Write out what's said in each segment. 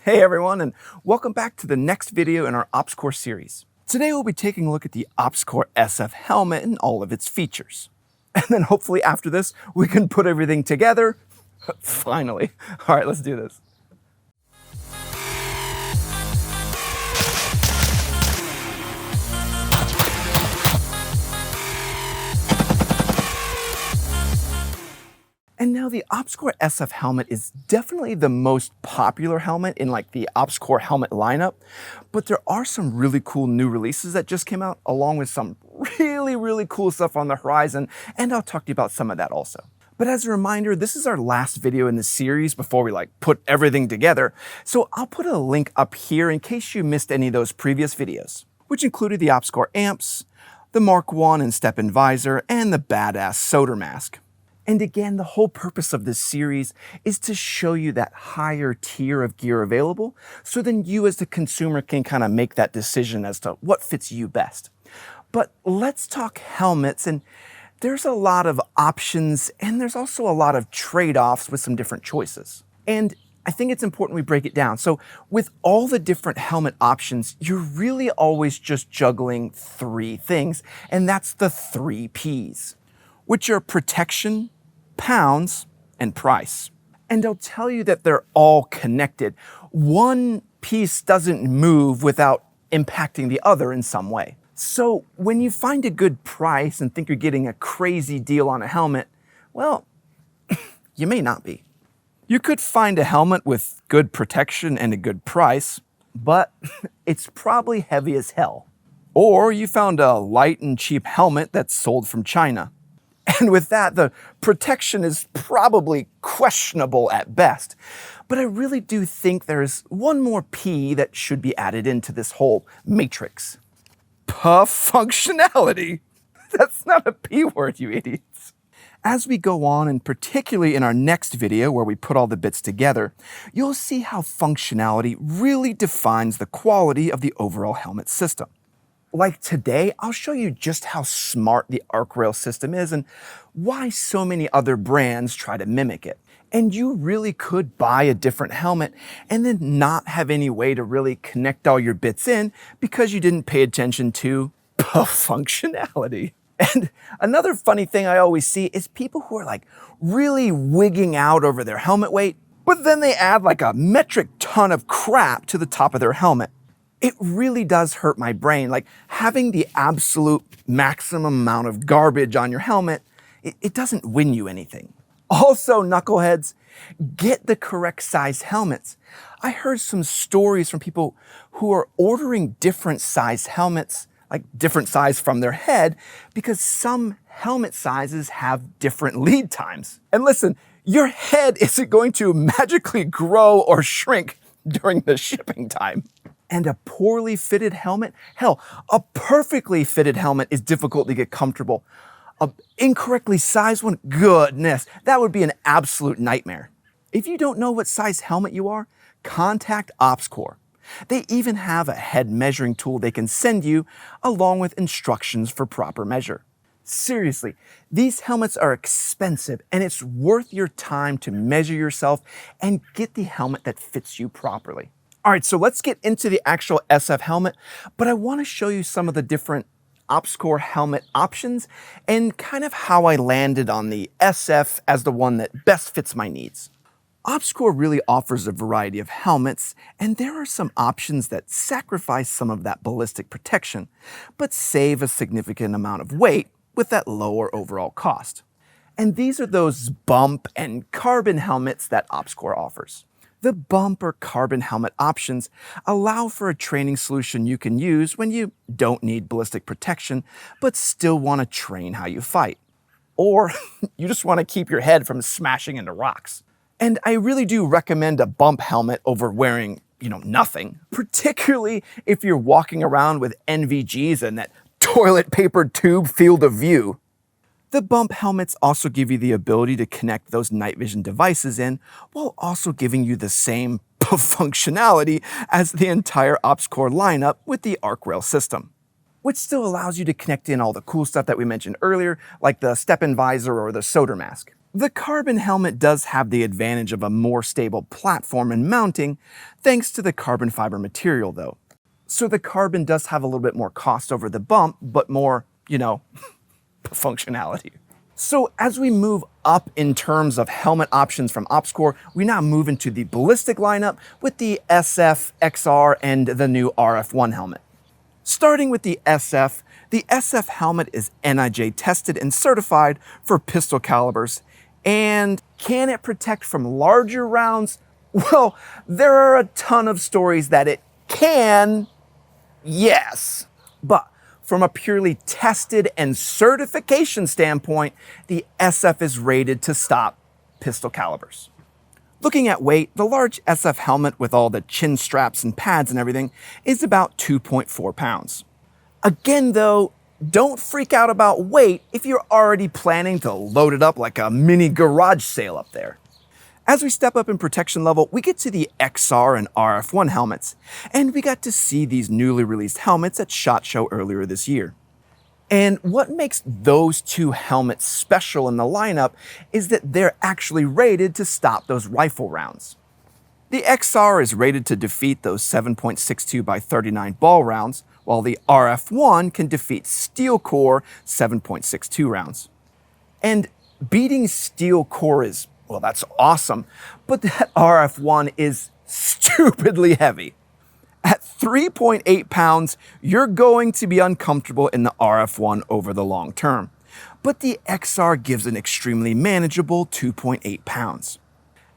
Hey everyone, and welcome back to the next video in our OpsCore series. Today we'll be taking a look at the OpsCore SF helmet and all of its features. And then hopefully after this, we can put everything together. Finally. All right, let's do this. And now the OpsCore SF helmet is definitely the most popular helmet in like the OpsCore helmet lineup, but there are some really cool new releases that just came out along with some really cool stuff on the horizon, and I'll talk to you about some of that also. But as a reminder, this is our last video in the series before we put everything together, so I'll put a link up here in case you missed any of those previous videos, which included the OpsCore amps, the Mark 1 and step-in visor, and the badass solder mask. And again, the whole purpose of this series is to show you that higher tier of gear available, so then you as the consumer can kind of make that decision as to what fits you best. But let's talk helmets, and there's a lot of options, and there's also a lot of trade-offs with some different choices. And I think it's important we break it down. So with all the different helmet options, you're really always just juggling three things, and that's the 3 Ps, which are protection, pounds, and price. And I'll tell you that they're all connected. One piece doesn't move without impacting the other in some way. So when you find a good price and think you're getting a crazy deal on a helmet, well, you may not be. You could find a helmet with good protection and a good price, but it's probably heavy as hell. Or you found a light and cheap helmet that's sold from China. And with that, the protection is probably questionable at best. But I really do think there's one more P that should be added into this whole matrix. Functionality. That's not a P word, you idiots. As we go on, and particularly in our next video where we put all the bits together, you'll see how functionality really defines the quality of the overall helmet system. Like today, I'll show you just how smart the arc rail system is and why so many other brands try to mimic it. And you really could buy a different helmet and then not have any way to really connect all your bits in because you didn't pay attention to functionality. And another funny thing I always see is people who are really wigging out over their helmet weight, but then they add a metric ton of crap to the top of their helmet. It really does hurt my brain. Having the absolute maximum amount of garbage on your helmet, it doesn't win you anything. Also, knuckleheads, get the correct size helmets. I heard some stories from people who are ordering different size helmets, different size from their head, because some helmet sizes have different lead times. And listen, your head isn't going to magically grow or shrink during the shipping time. And a poorly fitted helmet, hell, a perfectly fitted helmet is difficult to get comfortable. An incorrectly sized one, goodness, that would be an absolute nightmare. If you don't know what size helmet you are, contact OpsCore. They even have a head measuring tool they can send you along with instructions for proper measure. Seriously, these helmets are expensive and it's worth your time to measure yourself and get the helmet that fits you properly. All right, so let's get into the actual SF helmet, but I want to show you some of the different OpsCore helmet options and kind of how I landed on the SF as the one that best fits my needs. OpsCore really offers a variety of helmets, and there are some options that sacrifice some of that ballistic protection, but save a significant amount of weight with that lower overall cost. And these are those bump and carbon helmets that OpsCore offers. The bump or carbon helmet options allow for a training solution you can use when you don't need ballistic protection, but still want to train how you fight. Or you just want to keep your head from smashing into rocks. And I really do recommend a bump helmet over wearing, nothing, particularly if you're walking around with NVGs and that toilet paper tube field of view. The bump helmets also give you the ability to connect those night vision devices in while also giving you the same functionality as the entire OpsCore lineup with the arc rail system, which still allows you to connect in all the cool stuff that we mentioned earlier, like the step-in visor or the solder mask. The carbon helmet does have the advantage of a more stable platform and mounting thanks to the carbon fiber material though. So the carbon does have a little bit more cost over the bump, but more, functionality. So as we move up in terms of helmet options from OpsCore, we now move into the ballistic lineup with the SF, XR, and the new RF1 helmet. Starting with the SF helmet is NIJ tested and certified for pistol calibers. And can it protect from larger rounds? Well, there are a ton of stories that it can, yes. But from a purely tested and certification standpoint, the SF is rated to stop pistol calibers. Looking at weight, the large SF helmet with all the chin straps and pads and everything is about 2.4 pounds. Again though, don't freak out about weight if you're already planning to load it up like a mini garage sale up there. As we step up in protection level, we get to the XR and RF1 helmets, and we got to see these newly released helmets at SHOT Show earlier this year. And what makes those two helmets special in the lineup is that they're actually rated to stop those rifle rounds. The XR is rated to defeat those 7.62 by 39 ball rounds, while the RF1 can defeat steel core 7.62 rounds. And beating steel core is, well, that's awesome, but that RF1 is stupidly heavy. At 3.8 pounds, you're going to be uncomfortable in the RF1 over the long term. But the XR gives an extremely manageable 2.8 pounds.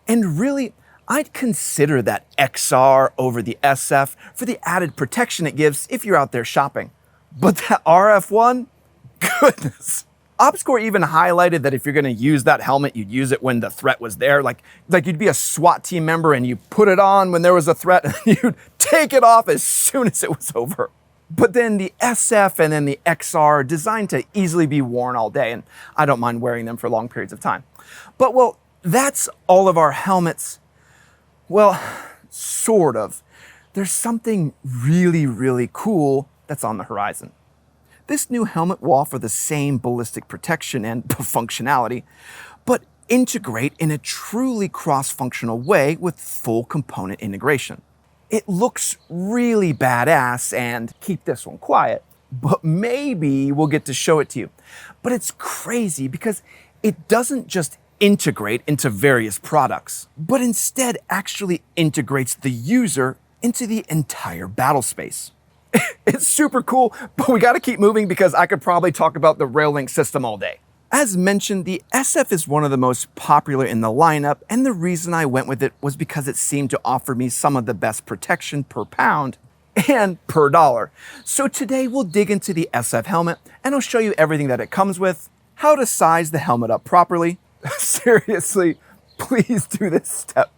And really, I'd consider that XR over the SF for the added protection it gives if you're out there shopping. But that RF1, goodness. OpsCore even highlighted that if you're going to use that helmet, you'd use it when the threat was there. Like you'd be a SWAT team member and you put it on when there was a threat and you'd take it off as soon as it was over. But then the SF and then the XR are designed to easily be worn all day, and I don't mind wearing them for long periods of time. But well, that's all of our helmets. Well, sort of. There's something really, really cool that's on the horizon. This new helmet will offer the same ballistic protection and functionality, but integrate in a truly cross-functional way with full component integration. It looks really badass, and keep this one quiet, but maybe we'll get to show it to you. But it's crazy because it doesn't just integrate into various products, but instead actually integrates the user into the entire battle space. It's super cool, but we gotta keep moving because I could probably talk about the rail link system all day. As mentioned, the SF is one of the most popular in the lineup, and the reason I went with it was because it seemed to offer me some of the best protection per pound and per dollar. So today we'll dig into the SF helmet and I'll show you everything that it comes with, how to size the helmet up properly. Seriously, please do this step.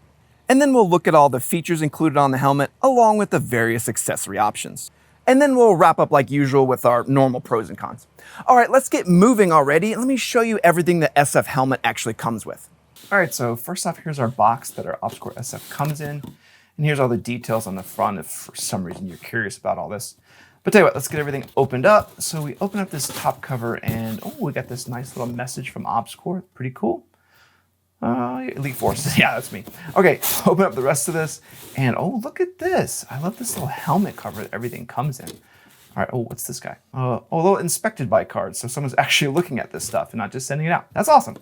And then we'll look at all the features included on the helmet along with the various accessory options. And then we'll wrap up like usual with our normal pros and cons. All right, let's get moving already. Let me show you everything the SF helmet actually comes with. All right, so first off, here's our box that our OpsCore SF comes in. And here's all the details on the front if for some reason you're curious about all this. But tell you what, let's get everything opened up. So we open up this top cover and we got this nice little message from OpsCore. Pretty cool. Elite Forces, yeah, that's me. Okay, open up the rest of this, and oh, look at this. I love this little helmet cover that everything comes in. All right, oh, what's this guy? A little inspected by card, so someone's actually looking at this stuff and not just sending it out. That's awesome.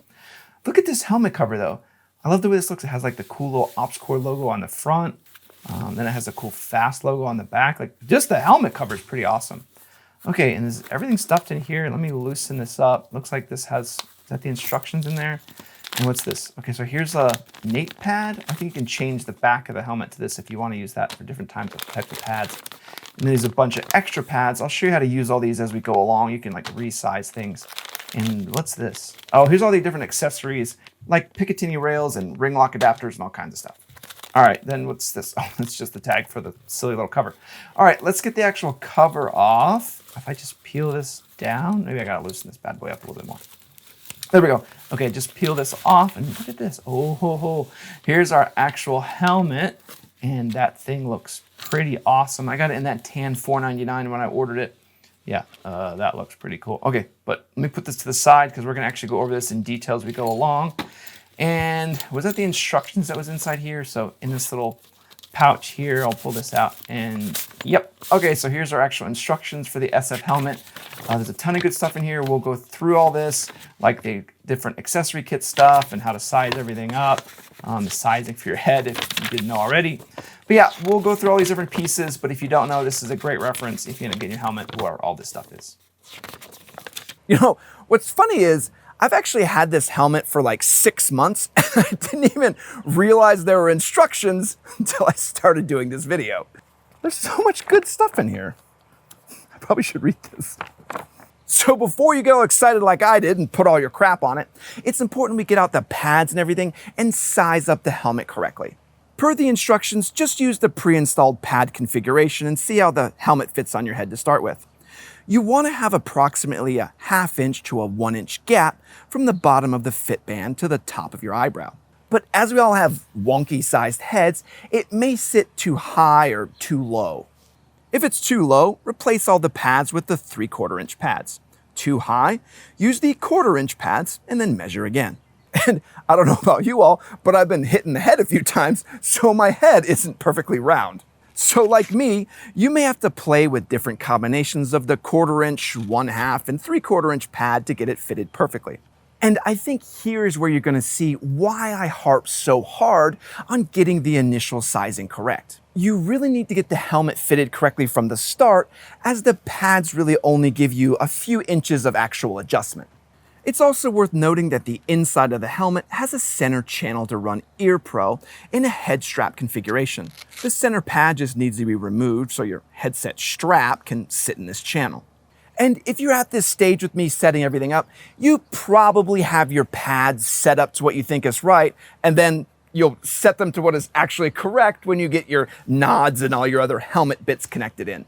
Look at this helmet cover, though. I love the way this looks. It has like the cool little OpsCore logo on the front. Then it has a cool FAST logo on the back. Like, just the helmet cover is pretty awesome. Okay, and everything's stuffed in here. Let me loosen this up. Looks like this has, is that the instructions in there? And what's this? Okay, so here's a mate pad. I think you can change the back of the helmet to this if you want to use that for different types of pads. And there's a bunch of extra pads. I'll show you how to use all these as we go along. You can like resize things. And what's this? Oh, here's all the different accessories like Picatinny rails and ring lock adapters and all kinds of stuff. All right, then what's this? Oh, it's just the tag for the silly little cover. All right, let's get the actual cover off. If I just peel this down, maybe I gotta loosen this bad boy up a little bit more. There we go. Okay, just peel this off and look at this. Oh, ho, ho. Here's our actual helmet. And that thing looks pretty awesome. I got it in that tan $4.99 when I ordered it. Yeah, that looks pretty cool. Okay, but let me put this to the side because we're gonna actually go over this in detail as we go along. And was that the instructions that was inside here? So in this little pouch here, I'll pull this out and yep. Okay, so here's our actual instructions for the SF helmet. There's a ton of good stuff in here. We'll go through all this, like the different accessory kit stuff and how to size everything up, the sizing for your head if you didn't know already. But yeah, we'll go through all these different pieces, but if you don't know, this is a great reference if you're gonna get your helmet where all this stuff is. You know, what's funny is I've actually had this helmet for like 6 months and I didn't even realize there were instructions until I started doing this video. There's so much good stuff in here. I probably should read this. So before you get all excited like I did and put all your crap on it, it's important we get out the pads and everything and size up the helmet correctly. Per the instructions, just use the pre-installed pad configuration and see how the helmet fits on your head to start with. You want to have approximately a 1/2 inch to a 1 inch gap from the bottom of the fit band to the top of your eyebrow. But as we all have wonky sized heads, it may sit too high or too low. If it's too low, replace all the pads with the 3/4 inch pads. Too high, use the 1/4 inch pads and then measure again. And I don't know about you all, but I've been hitting the head a few times, so my head isn't perfectly round. So like me, you may have to play with different combinations of the 1/4 inch, 1/2, and 3/4 inch pad to get it fitted perfectly. And I think here's where you're gonna see why I harp so hard on getting the initial sizing correct. You really need to get the helmet fitted correctly from the start, as the pads really only give you a few inches of actual adjustment. It's also worth noting that the inside of the helmet has a center channel to run Ear Pro in a head strap configuration. The center pad just needs to be removed so your headset strap can sit in this channel. And if you're at this stage with me setting everything up, you probably have your pads set up to what you think is right, and then you'll set them to what is actually correct when you get your nods and all your other helmet bits connected in.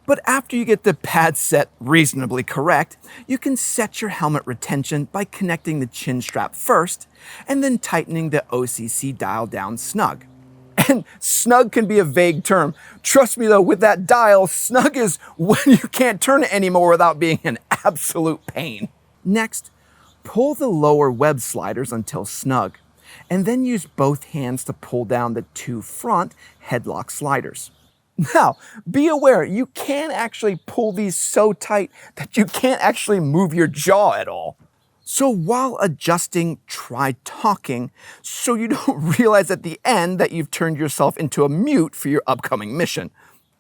But after you get the pad set reasonably correct, you can set your helmet retention by connecting the chin strap first and then tightening the OCC dial down snug. And snug can be a vague term. Trust me though, with that dial, snug is when you can't turn it anymore without being an absolute pain. Next, pull the lower web sliders until snug, and then use both hands to pull down the 2 front headlock sliders. Now, be aware, you can actually pull these so tight that you can't actually move your jaw at all. So while adjusting, try talking so you don't realize at the end that you've turned yourself into a mute for your upcoming mission.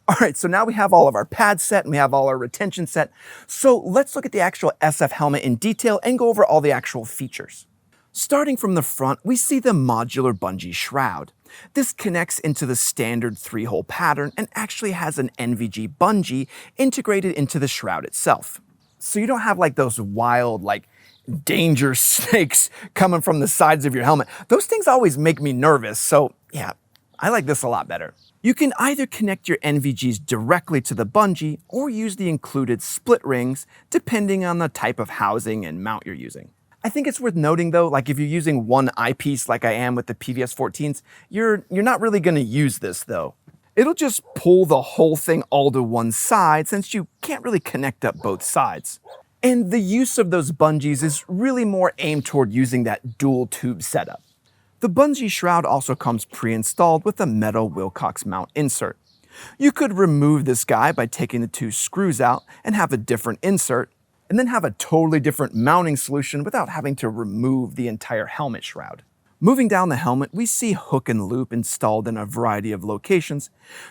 All right, so now we have all of our pads set and we have all our retention set. So let's look at the actual SF helmet in detail and go over all the actual features. Starting from the front, we see the modular bungee shroud. This connects into the standard 3-hole pattern and actually has an NVG bungee integrated into the shroud itself. So you don't have like those wild, danger snakes coming from the sides of your helmet. Those things always make me nervous, so yeah, I like this a lot better. You can either connect your NVGs directly to the bungee or use the included split rings depending on the type of housing and mount you're using. I think it's worth noting though, like if you're using one eyepiece like I am with the PVS 14s, you're not really gonna use this though. It'll just pull the whole thing all to one side since you can't really connect up both sides. And the use of those bungees is really more aimed toward using that dual tube setup. The bungee shroud also comes pre-installed with a metal Wilcox mount insert. You could remove this guy by taking the 2 screws out and have a different insert, and then have a totally different mounting solution without having to remove the entire helmet shroud. Moving down the helmet, we see hook and loop installed in a variety of locations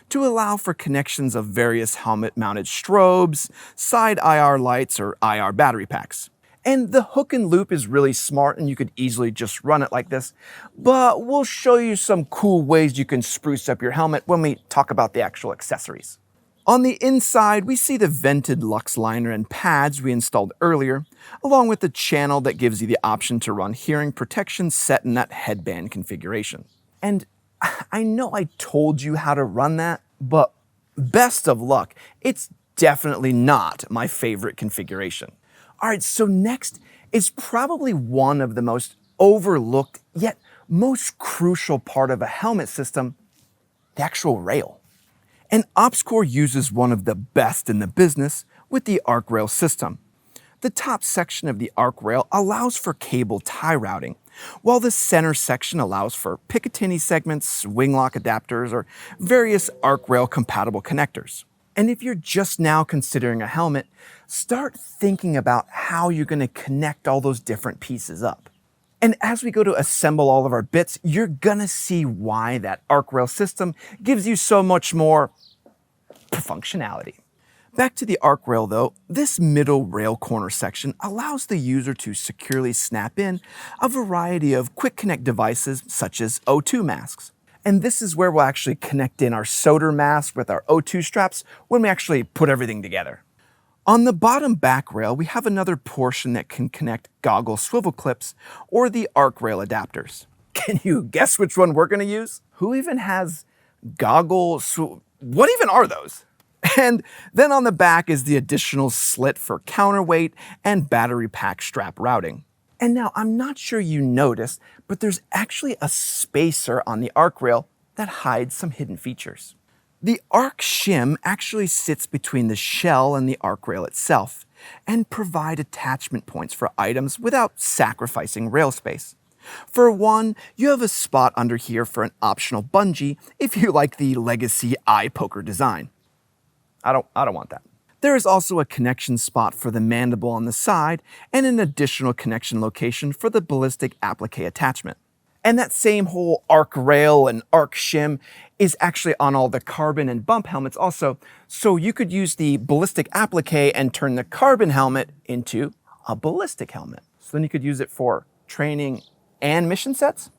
to allow for connections of various helmet-mounted strobes, side IR lights, or IR battery packs. And the hook and loop is really smart and you could easily just run it like this, but we'll show you some cool ways you can spruce up your helmet when we talk about the actual accessories. On the inside, we see the vented Lux liner and pads we installed earlier, along with the channel that gives you the option to run hearing protection set in that headband configuration. And I know I told you how to run that, but best of luck, it's definitely not my favorite configuration. All right, so next is probably one of the most overlooked yet most crucial part of a helmet system, the actual rail. And OpsCore uses one of the best in the business with the arc rail system. The top section of the arc rail allows for cable tie routing, while the center section allows for Picatinny segments, swing lock adapters, or various arc rail compatible connectors. And if you're just now considering a helmet, start thinking about how you're going to connect all those different pieces up. And as we go to assemble all of our bits, you're going to see why that arc rail system gives you so much more functionality. Back to the arc rail though, this middle rail corner section allows the user to securely snap in a variety of quick connect devices such as O2 masks. And this is where we'll actually connect in our solder mask with our O2 straps when we actually put everything together. On the bottom back rail, we have another portion that can connect goggle swivel clips or the arc rail adapters. Can you guess which one we're going to use? Who even has what even are those? And then on the back is the additional slit for counterweight and battery pack strap routing. And now I'm not sure you noticed, but there's actually a spacer on the arc rail that hides some hidden features. The arc shim actually sits between the shell and the arc rail itself and provide attachment points for items without sacrificing rail space. For one, you have a spot under here for an optional bungee if you like the legacy eye poker design. I don't want that. There is also a connection spot for the mandible on the side and an additional connection location for the ballistic applique attachment. And that same whole arc rail and arc shim is actually on all the carbon and bump helmets also, so you could use the ballistic applique and turn the carbon helmet into a ballistic helmet. So then you could use it for training and mission sets.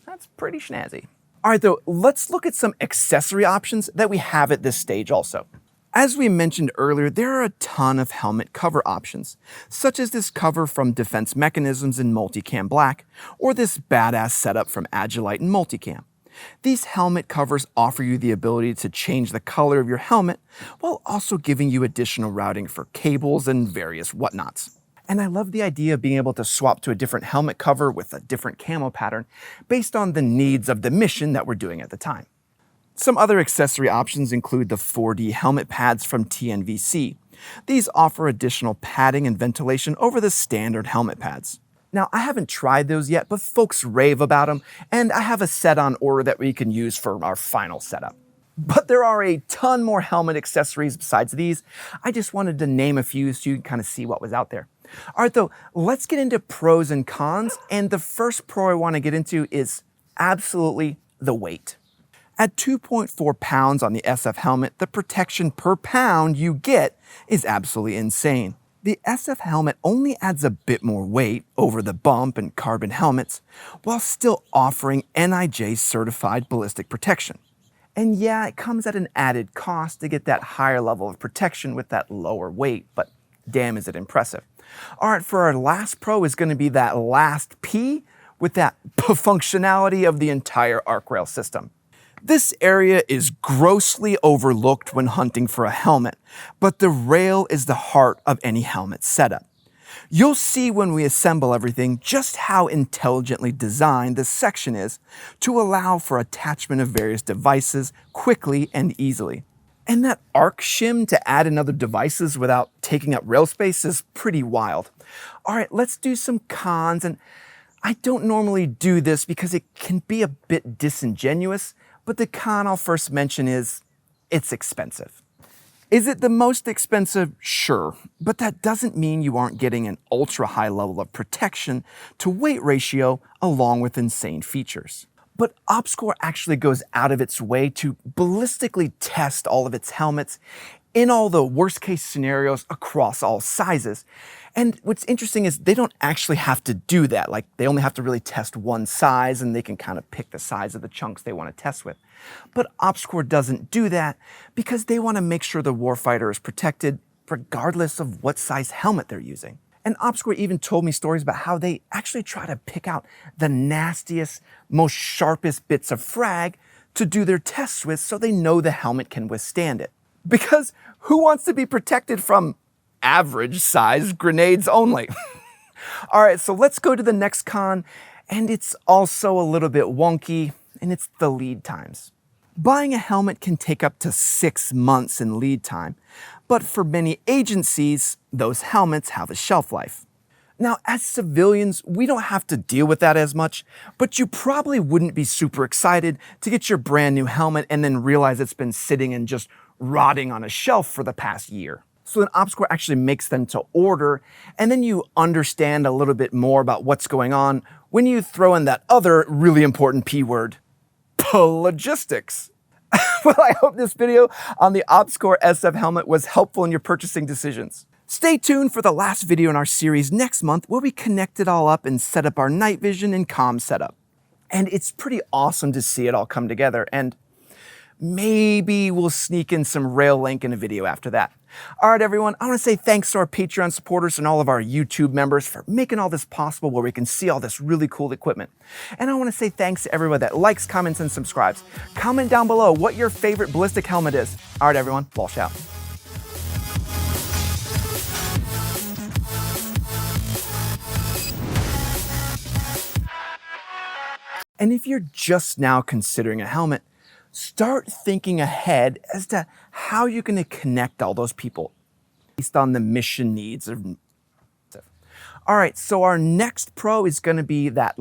That's pretty snazzy. All right though, let's look at some accessory options that we have at this stage also. As we mentioned earlier, there are a ton of helmet cover options, such as this cover from Defense Mechanisms in Multicam Black, or this badass setup from Agilite in Multicam. These helmet covers offer you the ability to change the color of your helmet, while also giving you additional routing for cables and various whatnots. And I love the idea of being able to swap to a different helmet cover with a different camo pattern based on the needs of the mission that we're doing at the time. Some other accessory options include the 4D helmet pads from TNVC. These offer additional padding and ventilation over the standard helmet pads. Now, I haven't tried those yet, but folks rave about them, and I have a set on order that we can use for our final setup. But there are a ton more helmet accessories besides these. I just wanted to name a few so you can kind of see what was out there. All right, though, let's get into pros and cons, and the first pro I want to get into is absolutely the weight. At 2.4 pounds on the SF helmet, the protection per pound you get is absolutely insane. The SF helmet only adds a bit more weight over the bump and carbon helmets, while still offering NIJ certified ballistic protection. And yeah, it comes at an added cost to get that higher level of protection with that lower weight, but damn is it impressive. All right, for our last pro is going to be that last P with that functionality of the entire arc rail system. This area is grossly overlooked when hunting for a helmet, but the rail is the heart of any helmet setup. You'll see when we assemble everything just how intelligently designed this section is to allow for attachment of various devices quickly and easily. And that arc shim to add in other devices without taking up rail space is pretty wild. All right, let's do some cons, and I don't normally do this because it can be a bit disingenuous, but the con I'll first mention is it's expensive. Is it the most expensive? Sure, but that doesn't mean you aren't getting an ultra high level of protection to weight ratio along with insane features. But OpsCore actually goes out of its way to ballistically test all of its helmets in all the worst case scenarios across all sizes. And what's interesting is they don't actually have to do that. Like, they only have to really test one size and they can kind of pick the size of the chunks they want to test with. But OpsCore doesn't do that because they want to make sure the warfighter is protected regardless of what size helmet they're using. And OpsCore even told me stories about how they actually try to pick out the nastiest, most sharpest bits of frag to do their tests with so they know the helmet can withstand it. Because who wants to be protected from average size grenades only? All right, so let's go to the next con, and it's also a little bit wonky, and it's the lead times. Buying a helmet can take up to 6 months in lead time, but for many agencies, those helmets have a shelf life. Now, as civilians, we don't have to deal with that as much, but you probably wouldn't be super excited to get your brand new helmet and then realize it's been sitting and just rotting on a shelf for the past year. So then OpsCore actually makes them to order, and then you understand a little bit more about what's going on when you throw in that other really important P word, logistics. Well, I hope this video on the OpsCore SF helmet was helpful in your purchasing decisions. Stay tuned for the last video in our series next month where we connect it all up and set up our night vision and comm setup. And it's pretty awesome to see it all come together, and maybe we'll sneak in some rail link in a video after that. All right, everyone, I want to say thanks to our Patreon supporters and all of our YouTube members for making all this possible where we can see all this really cool equipment. And I want to say thanks to everyone that likes, comments, and subscribes. Comment down below what your favorite ballistic helmet is. All right, everyone, Walsh out. And if you're just now considering a helmet, start thinking ahead as to how you're going to connect all those people based on the mission needs of. All right, so our next pro is going to be that